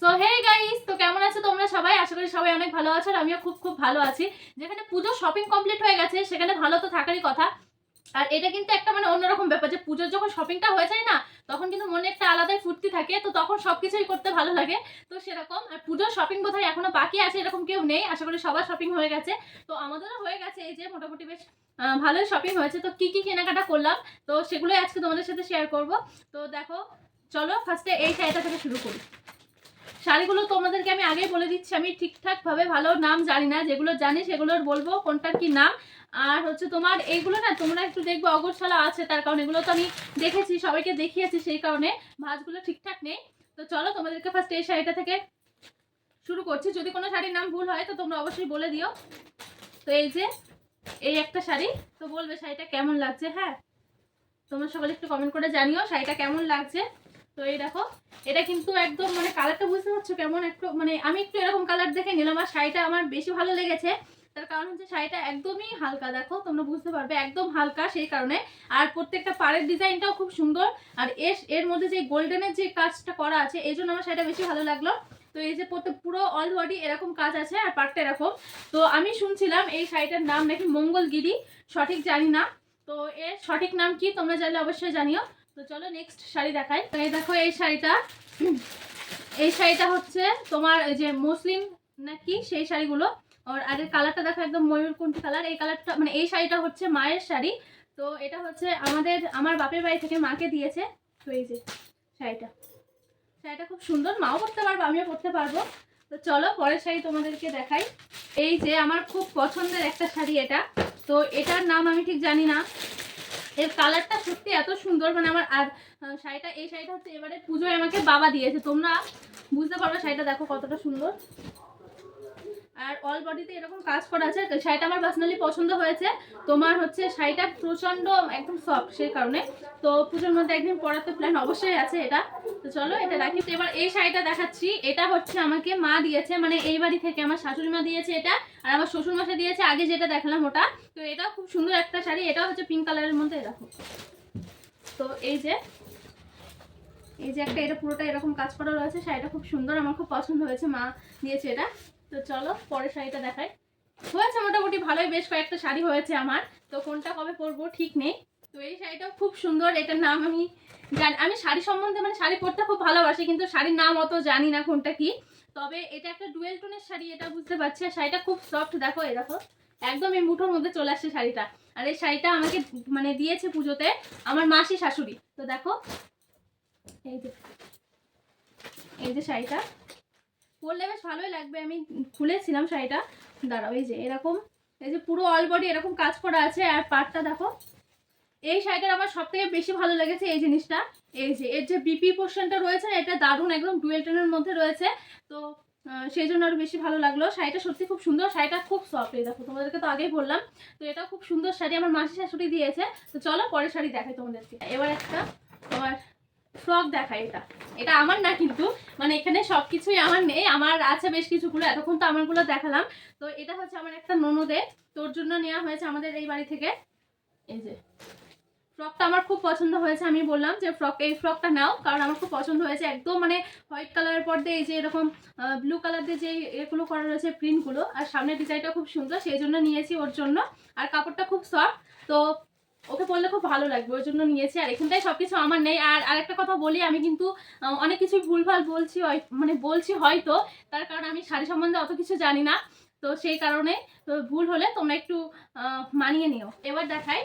So hey guys, তো কেমন আছো তোমরা সবাই? আশা করি সবাই অনেক ভালো আছো আর আমিও খুব খুব ভালো আছি। যেখানে পুজো শপিং কমপ্লিট হয়ে গেছে সেখানে ভালো তো থাকারই কথা। আর এটা কিন্তু একটা মানে অন্যরকম ব্যাপার যে পুজোর যখন শপিংটা হয়ে যায় না, তখন কিন্তু মনে একটা আলাদাই ফুর্তি থাকে, তো তখন সবকিছুই করতে ভালো লাগে। তো সেরকম আর পুজোর শপিং বোধহয় এখনো বাকি আছে এরকম কেউ নেই, আশা করি সবার শপিং হয়ে গেছে। তো আমাদেরও হয়ে গেছে, এই যে মোটামুটি বেশ ভালোই শপিং হয়েছে। তো কি কি কেনাকাটা করলাম তো সেগুলোই আজকে তোমাদের সাথে শেয়ার করব। তো দেখো, চলো ফার্স্টে এই শাড়িটা থেকে শুরু করি। শাড়িগুলো তোমাদেরকে আমি আগেই বলে দিচ্ছি, আমি ঠিকঠাক ভাবে ভালো নাম জানি না, যেগুলো জানি সেগুলোর বলবো কোনটার কি নাম। আর হচ্ছে তোমার এইগুলো না তোমরা একটু দেখবে অগরছালা আছে, তার কারণে এগুলো তো আমি দেখেছি, সবাইকে দেখিয়েছি, সেই কারণে ভাঁজগুলো ঠিকঠাক নেই। তো চলো তোমাদেরকে ফার্স্ট এই শাড়িটা থেকে শুরু করছি। যদি কোনো শাড়ির নাম ভুল হয় তো তোমরা অবশ্যই বলে দিও। তো এই যে এই একটা শাড়ি, তো বলবে শাড়িটা কেমন লাগছে। হ্যাঁ, তোমরা সকলে একটু কমেন্ট করে জানিও শাড়িটা কেমন লাগছে। তো এই দেখো, এটা কিন্তু একদম মানে কালারটা বুঝতে পারছো কেমন, একটু মানে আমি একটু এরকম কালার দেখে নিলাম। আর শাড়িটা আমার বেশি ভালো লেগেছে, তার কারণ হচ্ছে শাড়িটা একদমই হালকা, দেখো তোমরা বুঝতে পারবে একদম হালকা, সেই কারণে। আর প্রত্যেকটা পাড়ের ডিজাইনটাও খুব সুন্দর। আর এর মধ্যে যে গোল্ডেনের যে কাজটা করা আছে এই জন্য আমার শাড়িটা বেশি ভালো লাগলো। তো এই যে পুরো অল বডি এরকম কাজ আছে আর পাড়টা এরকম। তো আমি শুনছিলাম এই শাড়িটার নাম নাকি মঙ্গলগিরি, সঠিক জানি না। তো এর সঠিক নাম কি তোমরা জানলে অবশ্যই জানিও। তো চলো নেক্সট শাড়ি দেখাই। তো এই দেখো এই শাড়িটা, এই শাড়িটা হচ্ছে তোমার এই যে মুসলিম নাকি সেই শাড়িগুলো। আর এর কালারটা দেখো একদম ময়ূরকণ্ঠী কালার। এই কালারটা মানে এই শাড়িটা হচ্ছে মায়ের শাড়ি। তো এটা হচ্ছে আমার বাপের বাড়ি থেকে মাকে দিয়েছে। তো এই যে শাড়িটা, শাড়িটা খুব সুন্দর, মাও পরতে পারবো আমিও পরতে পারবো। তো চলো পরের শাড়ি তোমাদেরকে দেখাই। এই যে আমার খুব পছন্দের একটা শাড়ি এটা। তো এটার নাম আমি ঠিক জানি না। এর কালারটা সত্যি এত সুন্দর, মানে আমার। আর শাড়িটা, এই শাড়িটা হচ্ছে এবারে পুজোয় আমাকে বাবা দিয়েছে, তোমরা বুঝতে পারবে শাড়িটা দেখো কতটা সুন্দর। আর অল বডিতে এরকম কাজ করা আছে। শাড়িটা আমার পার্সোনালি পছন্দ হয়েছে। তোমার হচ্ছে শাড়িটা প্রচন্ড একদম সফট, সেই কারণে। তো পুজোর মধ্যে একদিন পরাতে প্ল্যান অবশ্যই আছে এটা। তো চলো এটা রাখি। তো এবার এই শাড়িটা দেখাচ্ছি। এটা হচ্ছে আমাকে মা দিয়েছে, মানে এই বাড়ি থেকে আমার শাশুড়ি মা দিয়েছে এটা। আর আমার শ্বশুর মশাই দিয়েছে আগে যেটা দেখালাম ওটা। তো এটা খুব সুন্দর একটা শাড়ি, এটা হচ্ছে পিঙ্ক কালারের মধ্যে দেখো। তো এই যে একটা, এটা পুরোটা এরকম কাজ করা রয়েছে। শাড়িটা খুব সুন্দর, আমার খুব পছন্দ হয়েছে, মা দিয়েছে এটা। তো চলো পরের শাড়িটা দেখাই। হয়েছে মোটামুটি ভালোই, বেশ কয়েকটা শাড়ি হয়েছে আমার। তো কোনটা কবে পরবো ঠিক নেই। তো এই শাড়িটাও খুব সুন্দর, এটার নাম আমি জানি। আমি শাড়ি সম্বন্ধে মানে শাড়ি পরতে খুব ভালোবাসি, কিন্তু শাড়ির নাম অত জানি না কোনটা কি। তবে এটা একটা ডুয়েল টোনের শাড়ি, এটা বুঝতে পারছি। শাড়িটা খুব সফট, দেখো এই দেখো একদম এই মুঠোর মধ্যে চলে আসছে শাড়িটা। আর এই শাড়িটা আমাকে মানে দিয়েছে পুজোতে আমার মাসি শাশুড়ি। তো দেখো এই যে শাড়িটা পরলে বেশ ভালোই লাগবে। আমি খুলেছিলাম শাড়িটা, দাঁড়াও। এই যে এরকম, এই যে পুরো অল বডি এরকম কাজ করা আছে। আর পাটটা দেখো। এই শাড়িটার আমার সব থেকে বেশি ভালো লেগেছে এই জিনিসটা, এই যে এর যে বিপি পোর্শনটা রয়েছে এটা দারুণ, একদম ডুয়েল টোনের মধ্যে রয়েছে। তো সেই জন্য আরো বেশি ভালো লাগলো। শাড়িটা সত্যি খুব সুন্দর, শাড়িটা খুব সফট। এই দেখো তোমাদেরকে তো আগেই বললাম। তো এটা খুব সুন্দর শাড়ি, আমার মাসি শাশুড়ি দিয়েছে। তো চলো পরের শাড়ি দেখাই তোমাদেরকে। এবার একটা তোমার ফ্রক দেখাই। এটা এটা আমার না, কিন্তু মানে এখানে সবকিছুই আমার নেই, আমার আছে বেশ কিছুগুলো, এতক্ষণ তো আমারগুলো দেখালাম। তো এটা হচ্ছে আমার একটা ননদে, তোর জন্য নেওয়া হয়েছে আমাদের এই বাড়ি থেকে। এই যে ফ্রকটা আমার খুব পছন্দ হয়েছে, আমি বললাম যে এই ফ্রকটা নাও, কারণ আমার খুব পছন্দ হয়েছে। একদম মানে হোয়াইট কালারের পর দিয়ে এই যে এরকম ব্লু কালার দিয়ে যে এগুলো করা রয়েছে প্রিন্টগুলো, আর সামনের ডিজাইনটা খুব সুন্দর, সেই জন্য নিয়েছি ওর জন্য। আর কাপড়টা খুব সফট, তো ওকে পরলে খুব ভালো লাগবে, ওই জন্য নিয়েছি। আর এখানটাই সবকিছু আমার নেই। আর আরেকটা কথা বলি, আমি কিন্তু অনেক কিছুই ভুলভাল বলছি, মানে বলছি হয়তো, তার কারণ আমি শাড়ি সম্বন্ধে অত কিছু জানি না। তো সেই কারণে তো ভুল হলে তোমরা একটু মানিয়ে নিও। এবার দেখাই।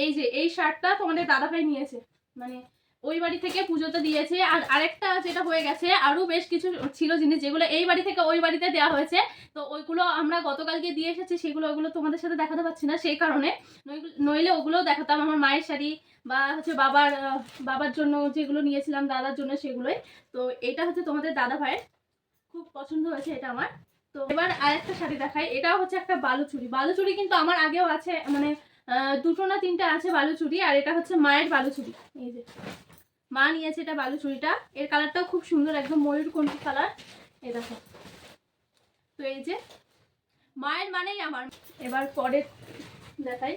এই যে এই শার্টটা তোমাদের দাদাভাই নিয়েছে, মানে ওই বাড়ি থেকে পুজোতে দিয়েছে। আর আরেকটা যেটা হয়ে গেছে, আরো বেশ কিছু ছিল জিনিস যেগুলো এই বাড়ি থেকে ওই বাড়িতে দেওয়া হয়েছে। তো ওইগুলো আমরা গতকালকে দিয়ে এসেছি, ওইগুলো তোমাদের সাথে দেখাতে পারছি না, সেই কারণে। নইলে ওগুলোও দেখাতাম, আমার মায়ের শাড়ি বা হচ্ছে বাবার জন্য যেগুলো নিয়েছিলাম দাদার জন্য সেগুলোই। তো এটা হচ্ছে তোমাদের দাদা ভাইয়ের, খুব পছন্দ হয়েছে এটা আমার। তো এবার আরেকটা শাড়ি দেখাই। এটাও হচ্ছে একটা বালুচুরি। বালুচুরি কিন্তু আমার আগেও আছে, মানে দুটো না তিনটা আছে বালুচুরি। আর এটা হচ্ছে মায়ের বালুচুরি, এই যে মা নিয়েছে এটা বালুচুরিটা। এর কালারটাও খুব সুন্দর, একদম ময়ূরকণ্ঠী কালার, এই দেখো। তো এই যে মায়ের মানেই আমার। এবার পরে দেখাই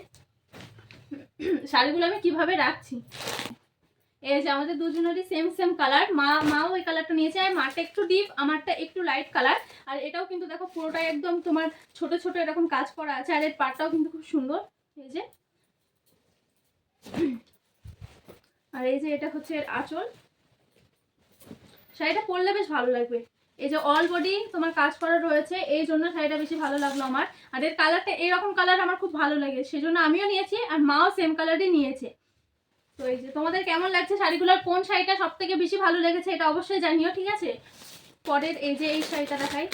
শাড়িগুলো আমি কিভাবে রাখছি। এই যে আমাদের দুজনেরই সেম সেম কালার, মাও ওই কালারটা নিয়েছে, আর মাটা একটু ডিপ, আমারটা একটু লাইট কালার। আর এটাও কিন্তু দেখো পুরোটাই একদম তোমার ছোট ছোট এরকম কাজ করা আছে, আর এর পাটটাও কিন্তু খুব সুন্দর। এই যে, আর এই যে এটা হচ্ছে এর আঁচল। শাড়িটা পরলে বেশ ভালো লাগবে। এই যে অল বডি তোমার কাজ করা রয়েছে, এই জন্য শাড়িটা বেশি ভালো লাগলো আমার। আর এর কালারটা এরকম কালার আমার খুব ভালো লাগে, সেজন্য আমিও নিয়েছি, আর মাও সেম কালারই নিয়েছে। তো এই যে তোমাদের কেমন লাগছে শাড়িগুলোর, কোন শাড়িটা সব থেকে বেশি ভালো লেগেছে এটা অবশ্যই জানিও, ঠিক আছে। পরের এই যে এই শাড়িটা দেখাই,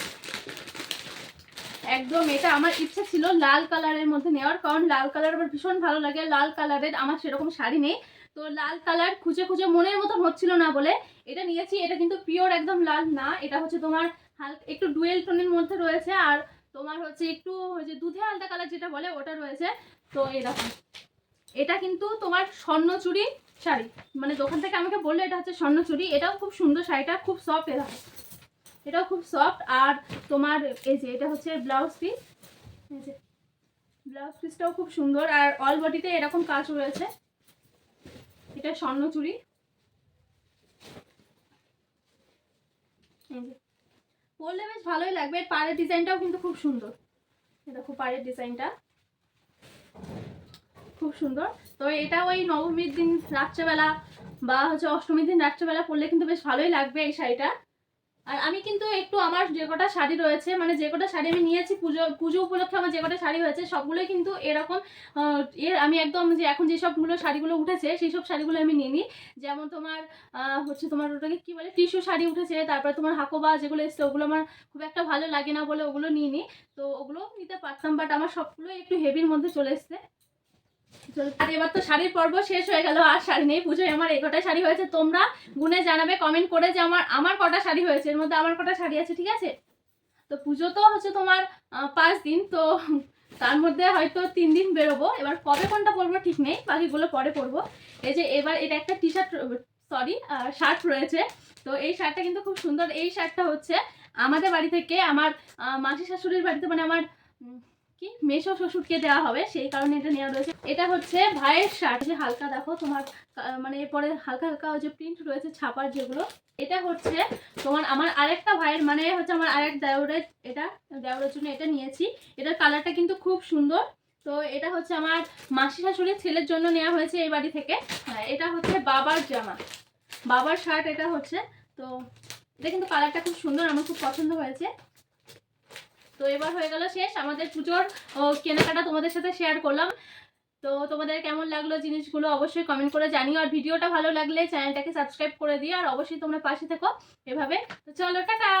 একদম এটা আমার ইচ্ছা ছিল লাল কালারের মধ্যে নেওয়ার, কারণ লাল কালার আমার ভীষণ ভালো লাগে। লাল কালারের আমার সেরকম শাড়ি নেই, তো লাল কালার খুঁজে খুঁজে মনের মতন হচ্ছিল না বলে এটা নিয়েছি। এটা কিন্তু পিওর একদম লাল না, এটা হচ্ছে তোমার হালকা একটু ডুয়েল টোনের মধ্যে রয়েছে, আর তোমার হচ্ছে একটু ওই যে দুধে আলতা কালার যেটা বলে ওটা রয়েছে। তো এরকম এটা কিন্তু তোমার স্বর্ণচুরি শাড়ি, মানে দোকান থেকে আমাকে বললো এটা হচ্ছে স্বর্ণচুরি। এটাও খুব সুন্দর, শাড়িটা খুব সফট, এটাও খুব সফট। আর তোমার এই যে এটা হচ্ছে ব্লাউজ পিস, এই যে ব্লাউজ পিসটাও খুব সুন্দর, আর অল বডিতে এরকম কাজ রয়েছে। এটা স্বর্ণচুরি, এই যে পরলে বেশ ভালোই লাগবে। পাড়ের ডিজাইনটাও কিন্তু খুব সুন্দর, দেখো পাড়ের ডিজাইনটা খুব সুন্দর। তো এটা ওই নবমীর দিন রাত্রেবেলা বা হচ্ছে অষ্টমীর দিন রাত্রেবেলা পরলে কিন্তু বেশ ভালোই লাগবে এই শাড়িটা। আর আমি কিন্তু একটু আমার যে কটা শাড়ি রয়েছে, মানে যে কটা শাড়ি আমি নিয়েছি পুজো উপলক্ষে, আমার যে কটা শাড়ি হয়েছে সবগুলোই কিন্তু এরকম আমি একদম যে এখন যে সবগুলো শাড়িগুলো উঠেছে সেই সব শাড়িগুলো আমি নিয়ে নিই। যেমন তোমার হচ্ছে তোমার ওটাকে কি বলে টিস্যু শাড়ি উঠেছে, তারপরে তোমার হাকোবা যেগুলো এসছে ওগুলো আমার খুব একটা ভালো লাগে না বলে ওগুলো নিয়ে নিই। তো ওগুলো নিতে পারতাম, বাট আমার সবগুলো একটু হেভির মধ্যে চলে এসছে। আর এবার তো শাড়ির পর্ব শেষ হয়ে গেল, আর শাড়ি নেই। পুজোয় আমার এই কটাই শাড়ি হয়েছে, তোমরা গুনে জানাবে কমেন্ট করে যে আমার কটা শাড়ি হয়েছে, এর মধ্যে আমার কটা শাড়ি আছে, ঠিক আছে। তো পুজো তো হচ্ছে তোমার 5 দিন, তো তার মধ্যে হয়তো 3 দিন বেরোবো, এবার কবে কোনটা পরবো ঠিক নেই, বাকিগুলো পরে পরবো। এই যে এবার এটা একটা টি শার্ট, সরি শার্ট রয়েছে। তো এই শার্টটা কিন্তু খুব সুন্দর। এই শার্টটা হচ্ছে আমাদের বাড়ি থেকে আমার মাসি শাশুড়ির বাড়িতে, মানে আমার কি মেসো শ্বশুরকে দেওয়া হবে, সেই কারণে এটা নেওয়া রয়েছে। এটা হচ্ছে ভাইয়ের শার্ট, যে হালকা দেখো তোমার মানে এরপরে হালকা হালকা যে প্রিন্ট রয়েছে ছাপার যেগুলো। এটা হচ্ছে তোমার আমার আরেকটা ভাইয়ের, মানে হচ্ছে আমার আরেক দেওরের, এটা দেওরের জন্য এটা নিয়েছি। এটার কালারটা কিন্তু খুব সুন্দর। তো এটা হচ্ছে আমার মাসি শাশুড়ির ছেলের জন্য নেওয়া হয়েছে এই বাড়ি থেকে। হ্যাঁ, এটা হচ্ছে বাবার জামা, বাবার শার্ট এটা হচ্ছে। তো এটা কিন্তু কালারটা খুব সুন্দর, আমার খুব পছন্দ হয়েছে। তো এবার হয়ে গেল শেষ আমাদের পুজোর কেনাকাটা, তোমাদের সাথে শেয়ার করলাম। তো তোমাদের কেমন লাগলো জিনিসগুলো অবশ্যই কমেন্ট করে জানিও, আর ভিডিওটা ভালো লাগলে চ্যানেলটাকে সাবস্ক্রাইব করে দিও, আর অবশ্যই তোমরা পাশে থেকো এভাবে। তো চলো টাটা।